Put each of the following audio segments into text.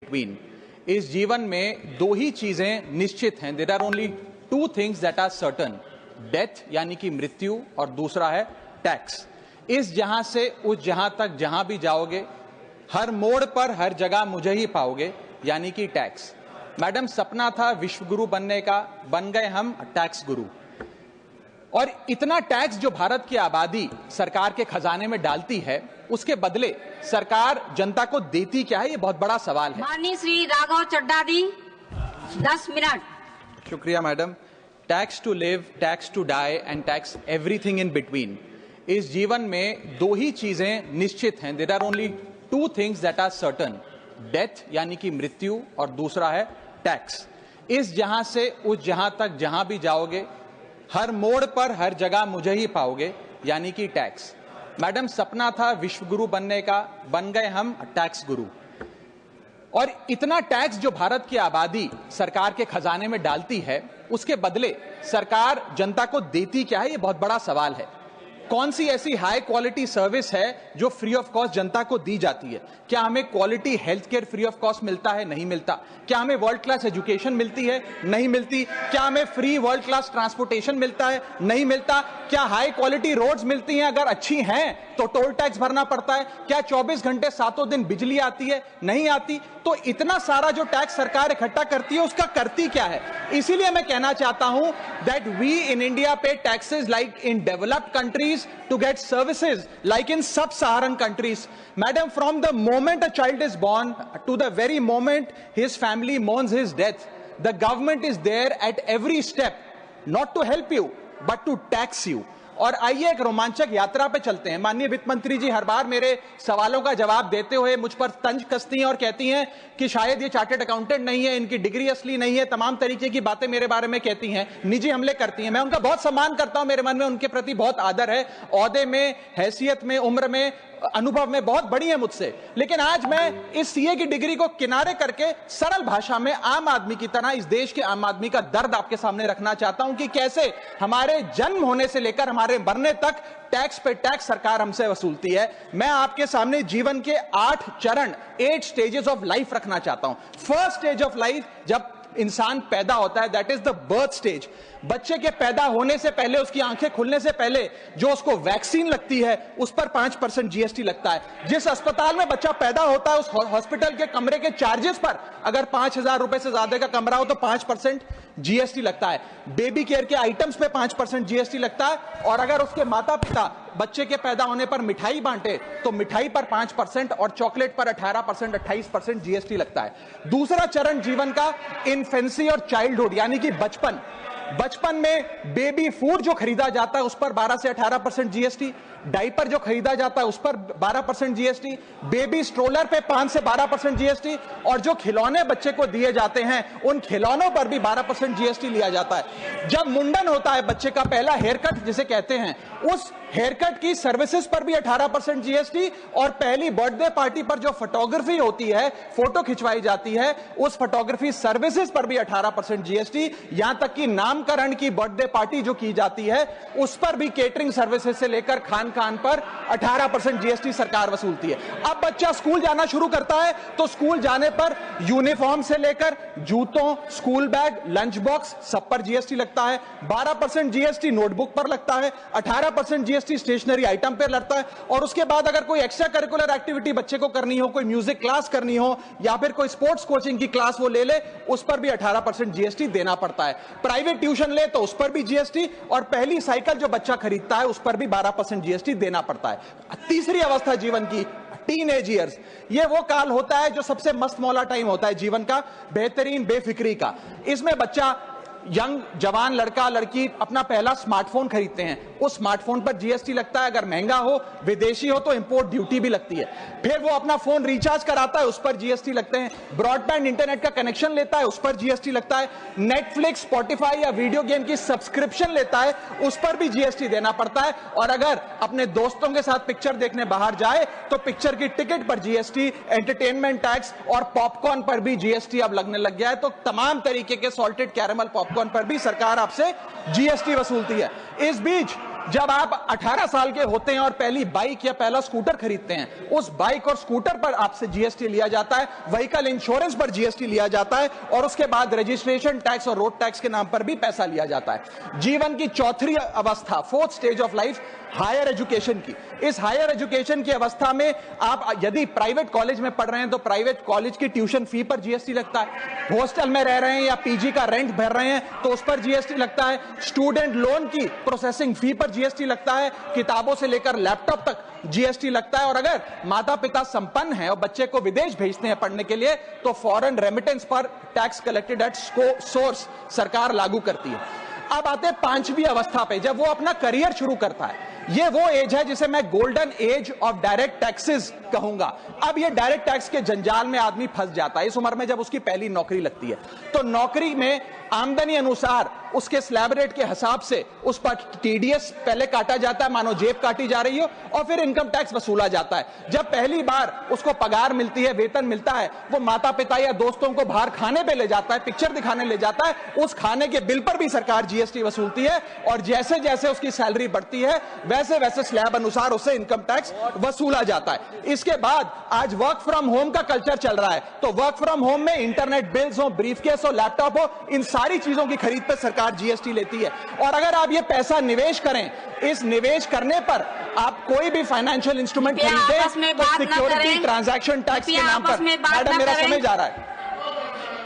Between. इस जीवन में दो ही चीजें निश्चित हैं। There are only two things that are certain, death यानी कि मृत्यु, और दूसरा है टैक्स। इस जहां से उस जहां तक जहां भी जाओगे, हर मोड़ पर हर जगह मुझे ही पाओगे, यानी कि टैक्स। मैडम, सपना था विश्व गुरु बनने का, बन गए हम टैक्स गुरु। और इतना टैक्स जो भारत की आबादी सरकार के खजाने में डालती है, उसके बदले सरकार जनता को देती क्या है, ये बहुत बड़ा सवाल है। माननीय श्री राघव चड्ढा जी, 10 मिनट। शुक्रिया madam. Tax to live, tax to die and tax everything in between. इस जीवन में दो ही चीजें निश्चित हैं। There are only two things that are certain, death यानी कि मृत्यु, और दूसरा है टैक्स। इस जहां से उस जहां तक जहां भी जाओगे, हर मोड़ पर हर जगह मुझे ही पाओगे, यानी कि टैक्स। मैडम, सपना था विश्व गुरु बनने का, बन गए हम टैक्स गुरु। और इतना टैक्स जो भारत की आबादी सरकार के खजाने में डालती है, उसके बदले सरकार जनता को देती क्या है, ये बहुत बड़ा सवाल है। कौन सी ऐसी हाई क्वालिटी सर्विस है जो फ्री ऑफ कॉस्ट जनता को दी जाती है? क्या हमें quality health care free of cost मिलता है? नहीं मिलता। क्या हमें वर्ल्ड क्लास एजुकेशन मिलती है? नहीं मिलती। क्या हमें फ्री वर्ल्ड क्लास ट्रांसपोर्टेशन मिलता है? नहीं मिलता। क्या हाई क्वालिटी रोड्स मिलती हैं? अगर अच्छी हैं तो टोल टैक्स भरना पड़ता है। क्या 24 घंटे 7 दिन बिजली आती है? नहीं आती। तो इतना सारा जो टैक्स सरकार इकट्ठा करती है, उसका करती क्या है? इसीलिए मैं कहना चाहता हूं दैट वी इन इंडिया पे taxes like in developed countries to get services like in sub-Saharan countries. Madam, from the moment a child is born to the very moment his family mourns his death, the government is there at every step, not to help you but to tax you. और आइए एक रोमांचक यात्रा पे चलते हैं। माननीय वित्त मंत्री जी हर बार मेरे सवालों का जवाब देते हुए मुझ पर तंज कसती हैं और कहती हैं कि शायद ये चार्टर्ड अकाउंटेंट नहीं है, इनकी डिग्री असली नहीं है, तमाम तरीके की बातें मेरे बारे में कहती हैं, निजी हमले करती हैं। मैं उनका बहुत सम्मान करता हूं, मेरे मन में उनके प्रति बहुत आदर है, ओहदे में, हैसियत में, उम्र में, अनुभव में बहुत बड़ी है मुझसे। लेकिन आज मैं इस सीए की डिग्री को किनारे करके सरल भाषा में आम आदमी की तरह इस देश के आम आदमी का दर्द आपके सामने रखना चाहता हूं कि कैसे हमारे जन्म होने से लेकर हमारे मरने तक टैक्स पे टैक्स सरकार हमसे वसूलती है। मैं आपके सामने जीवन के 8 चरण, 8 स्टेजेस ऑफ लाइफ रखना चाहता हूं। फर्स्ट स्टेज ऑफ लाइफ, जब इंसान पैदा होता है, that is the birth stage. बच्चे के पैदा होने से पहले, उसकी आंखें खुलने से पहले जो उसको वैक्सीन लगती है, उस पर 5% जीएसटी लगता है। जिस अस्पताल में बच्चा पैदा होता है, उस हॉस्पिटल के कमरे के चार्जेस पर अगर 5,000 रुपए से ज्यादा का कमरा हो तो 5% जीएसटी लगता है। बेबी केयर के आइटम्स पे 5% जीएसटी लगता है। और अगर उसके माता पिता बच्चे के पैदा होने पर मिठाई बांटे तो मिठाई पर 5% और चॉकलेट पर 18%, 28% जीएसटी लगता है। दूसरा चरण जीवन का इन्फेंसी और चाइल्डहुड यानी कि बचपन। बचपन में बेबी फूड जो खरीदा जाता है उस पर 12 से 18% जीएसटी, डाइपर जो खरीदा जाता है उस पर 12% जीएसटी, बेबी स्ट्रोलर पे 5 से 12% जीएसटी, और जो खिलौने बच्चे को दिए जाते हैं उन खिलौनों पर भी 12% जीएसटी लिया जाता है। जब मुंडन होता है बच्चे का, पहला हेयर कट जिसे कहते हैं, उस हेयर कट की सर्विसेज पर भी 18% जीएसटी, और पहली बर्थडे पार्टी पर जो फोटोग्राफी होती है, फोटो खिंचवाई जाती है, उस फोटोग्राफी सर्विसेज पर भी 18% जीएसटी। यहां तक कि नामकरण की बर्थडे पार्टी जो की जाती है उस पर भी, केटरिंग सर्विसेज से लेकर खान पर 18% जीएसटी सरकार वसूलती है। अब बच्चा स्कूल जाना शुरू करता है तो स्कूल जाने पर यूनिफॉर्म से लेकर जूतों, स्कूल बैग, लंच बॉक्स, सब पर जीएसटी लगता है। 12% जीएसटी नोटबुक पर लगता है, 18% जीएसटी स्टेशनरी आइटम पर लगता है। और उसके बाद अगर कोई एक्स्ट्रा करिकुलर एक्टिविटी बच्चे को करनी हो, कोई म्यूजिक क्लास करनी हो या फिर कोई स्पोर्ट्स कोचिंग की क्लास वो ले ले, उस पर भी 18% जीएसटी देना पड़ता है। प्राइवेट ट्यूशन ले तो उस पर भी जीएसटी, और पहली साइकिल जो बच्चा खरीदता है उस पर भी 12% जीएसटी देना पड़ता है। तीसरी अवस्था जीवन की, टीनेज ईयर्स, ये वो काल होता है जो सबसे मस्त मौला टाइम होता है जीवन का, बेहतरीन बेफिक्री का। इसमें बच्चा, यंग जवान लड़का लड़की अपना पहला स्मार्टफोन खरीदते हैं, उस स्मार्टफोन पर जीएसटी लगता है। अगर महंगा हो, विदेशी हो तो इंपोर्ट ड्यूटी भी लगती है। फिर वो अपना फोन रिचार्ज कराता है, उस पर जीएसटी लगते हैं। ब्रॉडबैंड इंटरनेट का कनेक्शन लेता है, उस पर जीएसटी लगता है। नेटफ्लिक्स, स्पॉटिफाई या वीडियो गेम की सब्सक्रिप्शन लेता है, उस पर भी जीएसटी देना पड़ता है। और अगर अपने दोस्तों के साथ पिक्चर देखने बाहर जाए तो पिक्चर की टिकट पर जीएसटी, एंटरटेनमेंट टैक्स और पॉपकॉर्न पर भी जीएसटी अब लगने लग गया है। तो तमाम तरीके के सॉल्टेड कैरेमल पॉपकॉर्न पर भी सरकार आपसे जीएसटी वसूलती है। इस बीच जब आप 18 साल के होते हैं और पहली बाइक या पहला स्कूटर खरीदते हैं, उस बाइक और स्कूटर पर आपसे जीएसटी लिया जाता है, व्हीकल इंश्योरेंस पर जीएसटी लिया जाता है, और उसके बाद रजिस्ट्रेशन टैक्स और रोड टैक्स के नाम पर भी पैसा लिया जाता है। जीवन की चौथी अवस्था, fourth stage of life, higher education की। इस हायर एजुकेशन की अवस्था में आप यदि प्राइवेट कॉलेज में पढ़ रहे हैं तो प्राइवेट कॉलेज की ट्यूशन फी पर जीएसटी लगता है। हॉस्टल में रह रहे हैं या पीजी का रेंट भर रहे हैं तो उस पर जीएसटी लगता है। स्टूडेंट लोन की प्रोसेसिंग फी पर जीएसटी लगता है। किताबों से लेकर लैपटॉप तक जीएसटी लगता है। और अगर माता पिता संपन्न हैं और बच्चे को विदेश भेजते हैं पढ़ने के लिए तो फॉरेन रेमिटेंस पर टैक्स कलेक्टेड एट सोर्स सरकार लागू करती है। अब आते हैं पांचवी अवस्था पे, जब वो अपना करियर शुरू करता है। ये वो एज है जिसे मैं golden age of direct taxes कहूंगा। अब ये डायरेक्ट टैक्स के जंजाल में आदमी फंस जाता है इस उम्र में, जब उसकी पहली नौकरी लगती है। तो नौकरी में आमदनी अनुसार उसके स्लैब रेट के हिसाब से उस पर टीडीएस पहले काटा जाता है, मानो जेब काटी जा रही हो, और फिर इनकम टैक्स वसूला जाता है। जब पहली बार उसको पगार मिलती है, वेतन मिलता है, वो माता पिता या दोस्तों को बाहर खाने पे ले जाता है, पिक्चर दिखाने ले जाता है, उस खाने के बिल पर भी सरकार जीएसटी वसूलती है। और जैसे जैसे उसकी सैलरी बढ़ती है वैसे वैसे स्लैब अनुसार उससे इनकम टैक्स वसूला जाता है। इसके बाद आज वर्क फ्रॉम होम का कल्चर चल रहा है, तो वर्क फ्रॉम होम में इंटरनेट बिल्स हो, ब्रीफकेस हो, लैपटॉप हो, इन सारी चीजों की खरीद पर सरकार जीएसटी लेती है। और अगर आप ये पैसा निवेश करें, इस निवेश करने पर आप कोई भी फाइनेंशियल इंस्ट्रूमेंट खरीदें तो सिक्योरिटी ट्रांजैक्शन टैक्स के नाम पर, मैडम मेरा समय जा रहा है,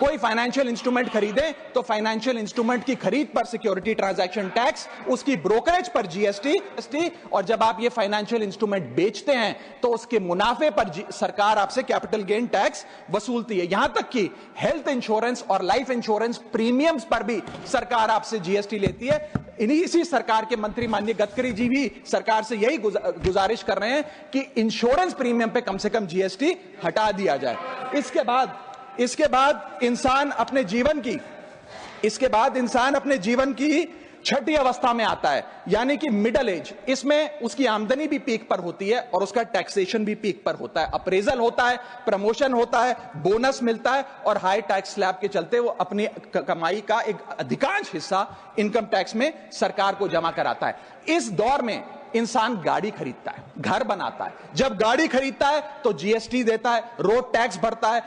कोई फाइनेंशियल इंस्ट्रूमेंट खरीदे तो फाइनेंशियल इंस्ट्रूमेंट की खरीद पर सिक्योरिटी ट्रांजैक्शन टैक्स, उसकी ब्रोकरेज पर जीएसटी, और जब आप ये फाइनेंशियल इंस्ट्रूमेंट बेचते हैं तो उसके मुनाफे पर सरकार आपसे कैपिटल गेन टैक्स वसूलती है। यहां तक कि हेल्थ इंश्योरेंस और लाइफ इंश्योरेंस प्रीमियम्स पर भी सरकार आपसे जीएसटी लेती है। इसी सरकार के मंत्री माननीय गडकरी जी भी सरकार से यही गुजारिश कर रहे हैं कि इंश्योरेंस प्रीमियम पे कम से कम जीएसटी हटा दिया जाए। इसके बाद इंसान अपने जीवन की छठी अवस्था में आता है, यानी कि मिडिल एज। इसमें उसकी आमदनी भी पीक पर होती है और उसका टैक्सेशन भी पीक पर होता है। अप्रेजल होता है, प्रमोशन होता है, बोनस मिलता है, और हाई टैक्स स्लैब के चलते वो अपनी कमाई का एक अधिकांश हिस्सा इनकम टैक्स में सरकार को जमा कराता है। इस दौर में इंसान गाड़ी खरीदता है, घर बनाता है। जब गाड़ी खरीदता है तो जीएसटी देता है, रोड टैक्स भरता है,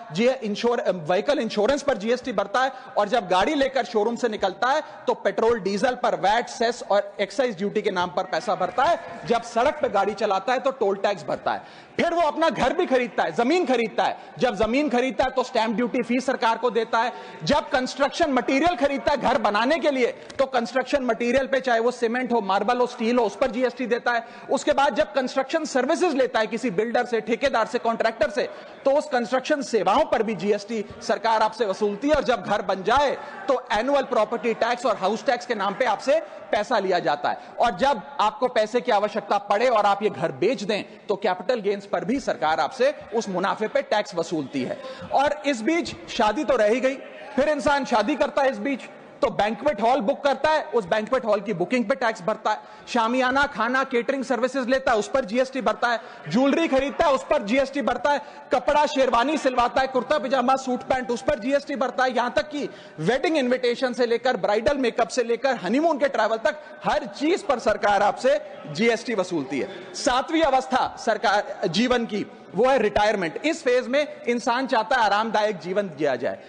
व्हीकल इंश्योरेंस पर जीएसटी भरता है, और जब गाड़ी लेकर शोरूम से निकलता है तो पेट्रोल डीजल पर वैट, सेस और एक्साइज ड्यूटी के नाम पर पैसा भरता है। जब सड़क पर गाड़ी चलाता है तो टोल टैक्स भरता है। फिर वो अपना घर भी खरीदता है, जमीन खरीदता है। जब जमीन खरीदता है तो स्टैंप ड्यूटी फीस सरकार को देता है। जब कंस्ट्रक्शन मटेरियल खरीदता है घर बनाने के लिए तो कंस्ट्रक्शन मटेरियल पे, चाहे वो सीमेंट हो, मार्बल हो, स्टील हो, उस पर जीएसटी देता है। उसके बाद जब कंस्ट्रक्शन सर्विसेज लेता है किसी बिल्डर से, ठेकेदार से, कॉन्ट्रैक्टर से, तो उस कंस्ट्रक्शन सेवाओं पर भी जीएसटी सरकार आपसे वसूलती है। और जब घर बन जाए तो एनुअल प्रॉपर्टी टैक्स और हाउस टैक्स के नाम पे आपसे पैसा लिया जाता है। और जब आपको पैसे की आवश्यकता पड़े और आप ये घर बेच दें तो कैपिटल गेन्स पर भी सरकार आपसे उस मुनाफे पे टैक्स वसूलती है। और इस बीच शादी तो रह ही गई, फिर इंसान शादी करता है, इस बीच तो बैंक्वेट हॉल बुक करता है, उस बैंक्वेट हॉल की बुकिंग पे टैक्स भरता है। शामियाना, खाना, केटरिंग सर्विसेज लेता है, उस पर जीएसटी भरता है। ज्वेलरी खरीदता है, उस पर जीएसटी भरता है। कपड़ा, शेरवानी सिलवाता है, कुर्ता पजामा, सूट पैंट, उस पर जीएसटी भरता है। यहां तक कि वेडिंग इन्विटेशन से लेकर, ब्राइडल मेकअप से लेकर, हनीमून के ट्रैवल तक हर चीज पर सरकार आपसे जीएसटी वसूलती है। सातवीं अवस्था सरकार जीवन की, वो है रिटायरमेंट। इस फेज में इंसान चाहता है आरामदायक जीवन जिया जाए,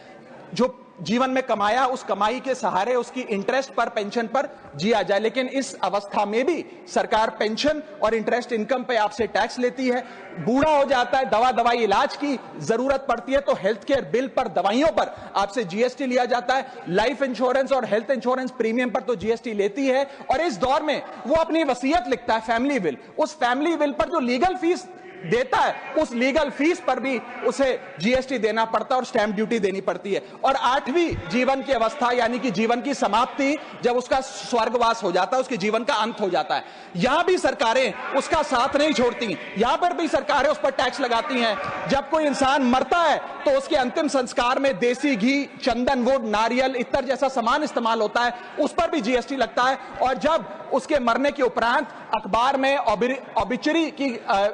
जो जीवन में कमाया उस कमाई के सहारे उसकी इंटरेस्ट पर, पेंशन पर जिया जाए। लेकिन इस अवस्था में भी सरकार पेंशन और इंटरेस्ट इनकम पे आपसे टैक्स लेती है। बूढ़ा हो जाता है, दवाई इलाज की जरूरत पड़ती है तो हेल्थ केयर बिल पर, दवाइयों पर आपसे जीएसटी लिया जाता है। लाइफ इंश्योरेंस और हेल्थ इंश्योरेंस प्रीमियम पर तो जीएसटी लेती है। और इस दौर में वो अपनी वसीयत लिखता है, फैमिली विल। उस फैमिली विल पर जो लीगल फीस देता है, उस लीगल फीस पर भी उसे जीएसटी देना पड़ता है और स्टैंप ड्यूटी देनी पड़ती है। और आठवीं जीवन की अवस्था, यानी कि जीवन की समाप्ति, जब उसका स्वर्गवास हो जाता है, उसके जीवन का अंत हो जाता है, यहां भी सरकारें उसका साथ नहीं छोड़ती। यहां पर भी सरकारें उस पर टैक्स लगाती हैं। जब कोई इंसान मरता है तो उसके अंतिम संस्कार में देसी घी, चंदन वुड, नारियल, इत्तर जैसा सामान इस्तेमाल होता है, उस पर भी जीएसटी लगता है। और जब उसके मरने के उपरांत अखबार में ऑबिचरी की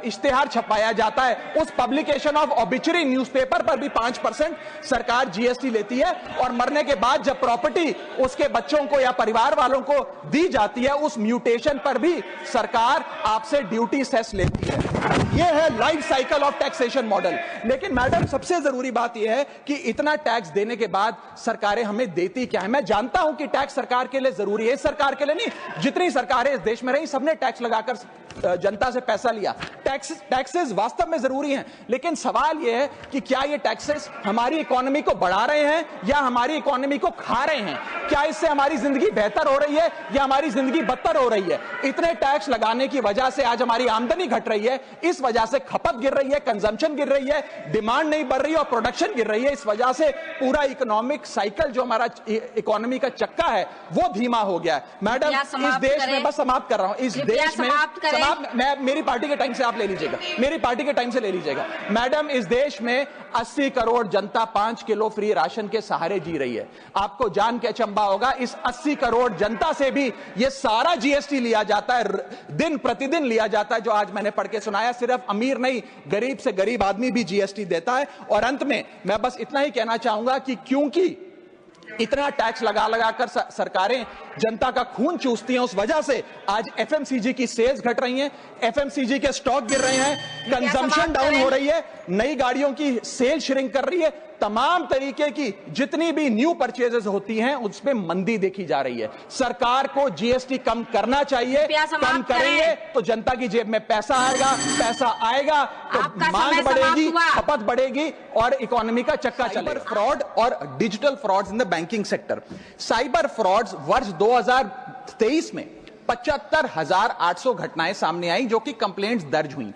इश्तेहार छपाया जाता है, उस पब्लिकेशन ऑफ ऑबिचरी न्यूज़पेपर पर भी 5% सरकार जीएसटी लेती है। और मरने के बाद जब प्रॉपर्टी उसके बच्चों को या परिवार वालों को दी जाती है, उस म्यूटेशन पर भी सरकार आपसे ड्यूटी सेस लेती है। यह है life cycle of taxation model. लेकिन मैडम, सबसे जरूरी बात यह है कि इतना टैक्स देने के बाद सरकारें हमें देती क्या है। मैं जानता हूं कि टैक्स सरकार के लिए जरूरी है, सरकार के लिए नहीं, जितनी सरकारें इस देश में रही सबने टैक्स लगाकर जनता से पैसा लिया। टैक्सेस वास्तव में जरूरी हैं, लेकिन सवाल यह है कि क्या ये टैक्सेस हमारी इकोनॉमी को बढ़ा रहे हैं या हमारी इकोनॉमी को खा रहे हैं? क्या इससे हमारी जिंदगी बेहतर हो रही है या हमारी जिंदगी बदतर हो रही है? इतने टैक्स लगाने की वजह से आज हमारी आमदनी घट रही है, इस वजह से खपत गिर रही है, कंजम्पशन गिर रही है, डिमांड नहीं बढ़ रही है और प्रोडक्शन गिर रही है। इस वजह से पूरा इकोनॉमिक साइकिल जो हमारा इकोनॉमी का चक्का है वो धीमा हो गया है। मैडम, इस देश में, बस समाप्त कर रहा हूं, इस देश में मैं मेरी पार्टी के टाइम से आप ले लीजिएगा, मेरी पार्टी के टाइम से ले लीजिएगा। मैडम, इस देश में 80 करोड़ जनता 5 किलो फ्री राशन के सहारे जी रही है। आपको जान के अचंभा होगा, इस 80 करोड़ जनता से भी ये सारा जीएसटी लिया जाता है, दिन प्रतिदिन लिया जाता है, जो आज मैंने पढ़ के सुनाया। सिर्फ अमीर नहीं, गरीब से गरीब आदमी भी जीएसटी देता है। और अंत में मैं बस इतना ही कहना चाहूंगा कि क्योंकि इतना टैक्स लगा लगाकर सरकारें जनता का खून चूसती हैं, उस वजह से आज एफएमसीजी की सेल्स घट रही हैं, एफएमसीजी के स्टॉक गिर रहे हैं, कंजम्पशन डाउन हो रही है, नई गाड़ियों की सेल श्रिंक कर रही है, तमाम तरीके की जितनी भी न्यू परचेजेस होती हैं उसमें मंदी देखी जा रही है। सरकार को जीएसटी कम करना चाहिए, कम करेंगे तो जनता की जेब में पैसा आएगा तो मांग बढ़ेगी, खपत बढ़ेगी और इकोनॉमी का चक्का चलेगा। फ्रॉड और digital frauds in the banking sector. Cyber frauds वर्ष 2023 में 75,800 घटनाएं सामने आई जो कि कंप्लेंट्स दर्ज हुई।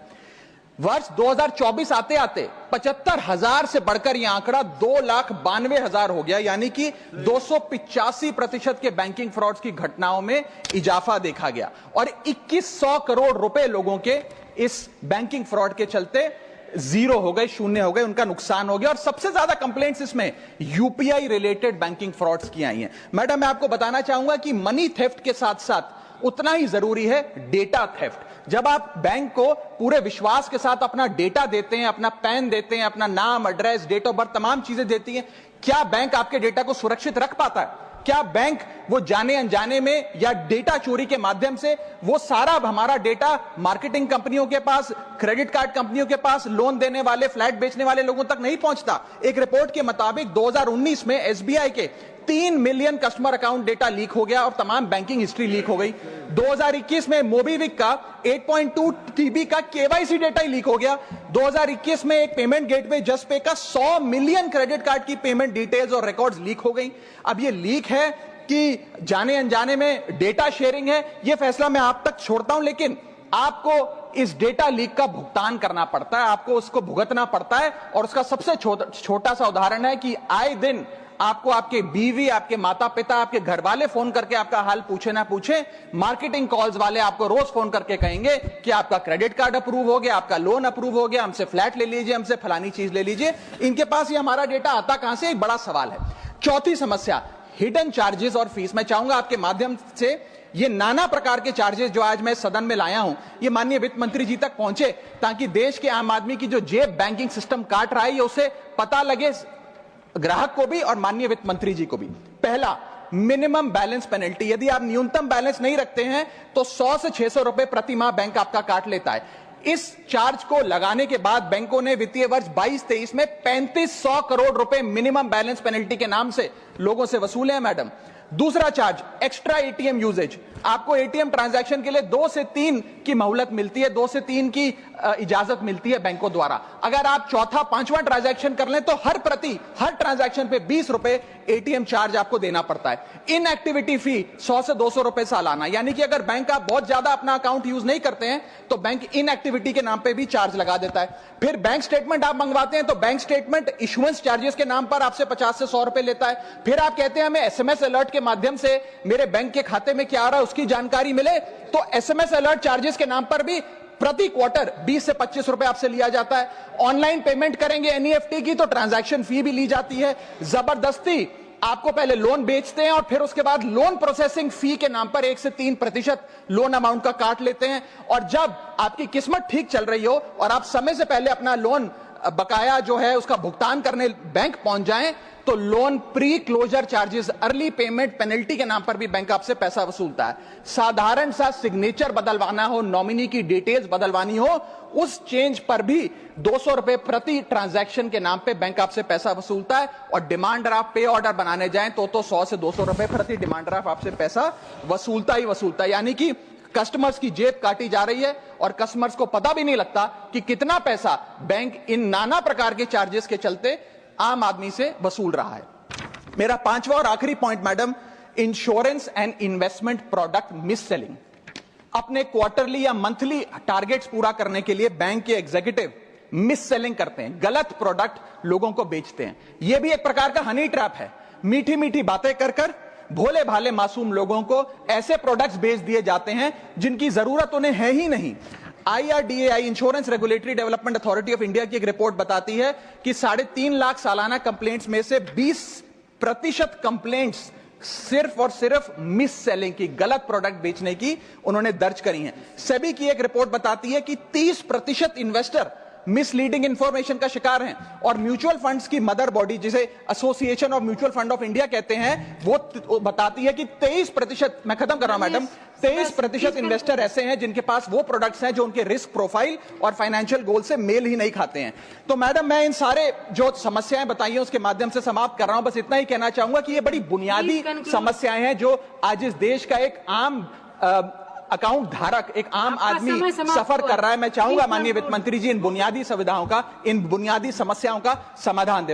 वर्ष 2024 आते आते 75,000 से बढ़कर यह आंकड़ा 2,92,000 हो गया, यानी कि 285% के बैंकिंग फ्रॉड्स की घटनाओं में इजाफा देखा गया। और 2100 करोड़ रुपए लोगों के इस बैंकिंग फ्रॉड के चलते जीरो हो गए, शून्य हो गए, उनका नुकसान हो गया। और सबसे ज्यादा कंप्लेंट्स इसमें यूपीआई रिलेटेड बैंकिंग फ्रॉड्स की आई हैं। मैडम, मैं आपको बताना चाहूंगा कि मनी थेफ्ट के साथ साथ उतना ही जरूरी है डेटा थेफ्ट। जब आप बैंक को पूरे विश्वास के साथ अपना डेटा देते हैं, अपना पैन देते हैं, अपना नाम, एड्रेस, डेट ऑफ बर्थ, तमाम चीजें देती हैं, क्या बैंक आपके डेटा को सुरक्षित रख पाता है? क्या बैंक वो जाने अनजाने में या डेटा चोरी के माध्यम से वो सारा हमारा डेटा मार्केटिंग कंपनियों के पास, क्रेडिट कार्ड कंपनियों के पास, लोन देने वाले, फ्लैट बेचने वाले लोगों तक नहीं पहुंचता? एक रिपोर्ट के मुताबिक 2019 में एसबीआई के 3 million customer account data leak हो गया और तमाम बैंकिंग हिस्ट्री लीक हो गई। 2021 में मोबीविक का 8.2 TB का केवाईसी डेटा ही लीक हो गया। 2021 में एक पेमेंट गेटवे जस्टपे का 100 मिलियन क्रेडिट कार्ड की पेमेंट डिटेल्स और रिकॉर्ड्स लीक हो गई। अब ये लीक है कि जाने अनजाने में डेटा शेयरिंग है, ये फैसला मैं आप तक छोड़ता हूं, लेकिन आपको इस डेटा लीक का भुगतान करना पड़ता है, आपको उसको भुगतना पड़ता है। और उसका सबसे छोटा सा उदाहरण है कि आए दिन आपको आपके बीवी, आपके माता पिता, आपके घर वाले फोन करके आपका हाल पूछे ना पूछे, मार्केटिंग कॉल्स वाले आपको रोज फोन करके कहेंगे कि आपका क्रेडिट कार्ड अप्रूव हो गया, आपका लोन अप्रूव हो गया, हमसे फ्लैट ले लीजिए, हमसे फलानी चीज ले लीजिए। इनके पास ये हमारा डेटा आता कहां से, एक बड़ा सवाल है। चौथी समस्या, हिडन चार्जेस और फीस। मैं चाहूंगा आपके माध्यम से ये नाना प्रकार के चार्जेस जो आज मैं सदन में लाया हूं, ये माननीय वित्त मंत्री जी तक पहुंचे, ताकि देश के आम आदमी की जो जेब बैंकिंग सिस्टम काट रहा है, ये उसे पता लगे, ग्राहक को भी और माननीय वित्त मंत्री जी को भी। पहला, मिनिमम बैलेंस पेनल्टी। यदि आप न्यूनतम बैलेंस नहीं रखते हैं तो 100 से 600 रुपए प्रति माह बैंक आपका काट लेता है। इस चार्ज को लगाने के बाद बैंकों ने वित्तीय वर्ष 22-23 में 3500 करोड़ रुपए मिनिमम बैलेंस पेनल्टी के नाम से लोगों से वसूले हैं। मैडम, दूसरा चार्ज, एक्स्ट्रा एटीएम यूजेज। आपको एटीएम ट्रांजैक्शन के लिए 2 से 3 की मोहलत मिलती है, 2 से 3 की इजाजत मिलती है बैंकों द्वारा। अगर आप चौथा, पांचवा ट्रांजैक्शन कर लें तो हर ट्रांजैक्शन पे 20 रुपए एटीएम चार्ज आपको देना पड़ता है। इनएक्टिविटी फी 100 से 200 रुपए सालाना, यानी कि अगर बैंक आप बहुत ज्यादा अपना अकाउंट यूज नहीं करते हैं तो बैंक इनएक्टिविटी के नाम पे भी चार्ज लगा देता है। फिर बैंक स्टेटमेंट आप मंगवाते हैं तो बैंक स्टेटमेंट इशुएंस चार्जेस के नाम पर आपसे 50 से 100 रुपए लेता है। फिर आप कहते हैं हमें एसएमएस अलर्ट के माध्यम से मेरे बैंक के खाते में क्या आ रहा है उसकी जानकारी मिले, तो एसएमएस अलर्ट चार्जेस के नाम पर भी प्रति क्वार्टर 20 से 25 रुपए आपसे लिया जाता है। ऑनलाइन पेमेंट करेंगे एनईएफटी की तो ट्रांजैक्शन फी भी ली जाती है। जबरदस्ती आपको पहले लोन बेचते हैं और फिर उसके बाद लोन प्रोसेसिंग फी के नाम पर 1 से 3% लोन अमाउंट का काट लेते हैं। और जब आपकी किस्मत ठीक चल रही हो और आप समय से पहले अपना लोन बकाया जो है उसका भुगतान करने बैंक पहुंच जाएं, तो loan pre closure charges, early payment penalty के नाम पर भी बैंक आपसे पैसा वसूलता है। साधारण सा सिग्नेचर बदलवाना हो, नॉमिनी की डिटेल्स बदलवानी हो, उस चेंज पर भी 200 रुपए प्रति ट्रांजैक्शन के नाम पे बैंक आपसे पैसा वसूलता है। और डिमांड ड्राफ्ट पे ऑर्डर बनाने जाएं तो 100 से 200 रुपए प्रति डिमांड ड्राफ्ट आपसे पैसा वसूलता ही वसूलता है। यानी कि कस्टमर्स की जेब काटी जा रही है और कस्टमर्स को पता भी नहीं लगता कि कितना पैसा बैंक इन नाना प्रकार के चार्जेस के चलते आम आदमी से वसूल रहा है। मेरा 5वां और आखिरी point madam, insurance and investment product miss selling. अपने क्वार्टरली या मंथली टारगेट्स पूरा करने के लिए बैंक के एग्जीक्यूटिव मिस सेलिंग करते हैं, गलत प्रोडक्ट लोगों को बेचते हैं। यह भी एक प्रकार का हनी ट्रैप है। मीठी मीठी बातें कर भोले भाले मासूम लोगों को ऐसे प्रोडक्ट्स बेच दिए जाते हैं जिनकी जरूरत उन्हें है ही नहीं। IRDAI, insurance regulatory development authority of India की एक रिपोर्ट बताती है कि 3.5 लाख सालाना कंप्लेंट्स में से 20% कंप्लेंट्स सिर्फ और सिर्फ मिस सेलिंग की, गलत प्रोडक्ट बेचने की उन्होंने दर्ज करी हैं। सेबी की एक रिपोर्ट बताती है कि 30% इन्वेस्टर मिसलीडिंग इंफॉर्मेशन का शिकार हैं। और म्यूचुअल फंड्स की मदर बॉडी, जिसे association of mutual fund of India कहते हैं, वो बताती है कि 23%, मैं खत्म कर रहा हूं मैडम, 23% इन्वेस्टर ऐसे हैं जिनके पास वो प्रोडक्ट्स हैं जो उनके रिस्क प्रोफाइल और फाइनेंशियल गोल से मेल ही नहीं खाते हैं। तो मैडम, मैं इन सारे जो समस्याएं बताई हैं उसके माध्यम से समाप्त कर रहा हूं। बस इतना ही कहना चाहूंगा कि ये बड़ी बुनियादी समस्याएं हैं जो आज इस देश का एक आम अकाउंट धारक, एक आम आदमी सफर कर रहा है। मैं चाहूंगा माननीय वित्त मंत्री जी इन बुनियादी सुविधाओं का, इन बुनियादी समस्याओं का समाधान दे।